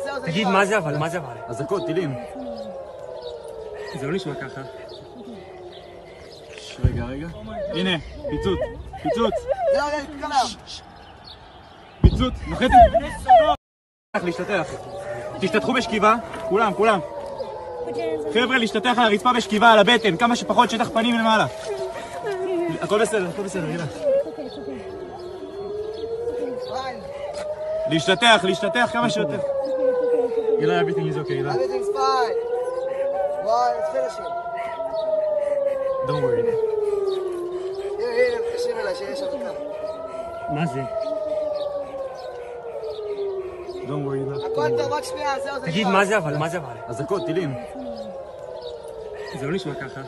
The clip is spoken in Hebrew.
זהו, זה תגיד, מה זה אבל? מה זה אבל? אזעקות, טילים. זה לא נשמע ככה. רגע. הנה, פיצוץ. זהו, רגע, תתקלם. פיצוץ, נוחתת. להשתטח. תשתטחו בשכיבה, כולם. חבר'ה, להשתטח על הרצפה בשכיבה, על הבטן, כמה שפחות שטח פנים למעלה. הכל בסדר, יאללה. להשתטח כמה שיותר. יאללה, everything is okay, יאללה. Everything's fine. Well, it's finishing. Don't worry. הנה, מתקשרים אליי שיש אבקה. מה זה? Don't worry, יאללה. הכל טוב, רק שנייה, זהו, זה תגיד, נגמר. מה זה אבל? מה זה אבל? אזעקות, טילים. זה לא נשמע ככה.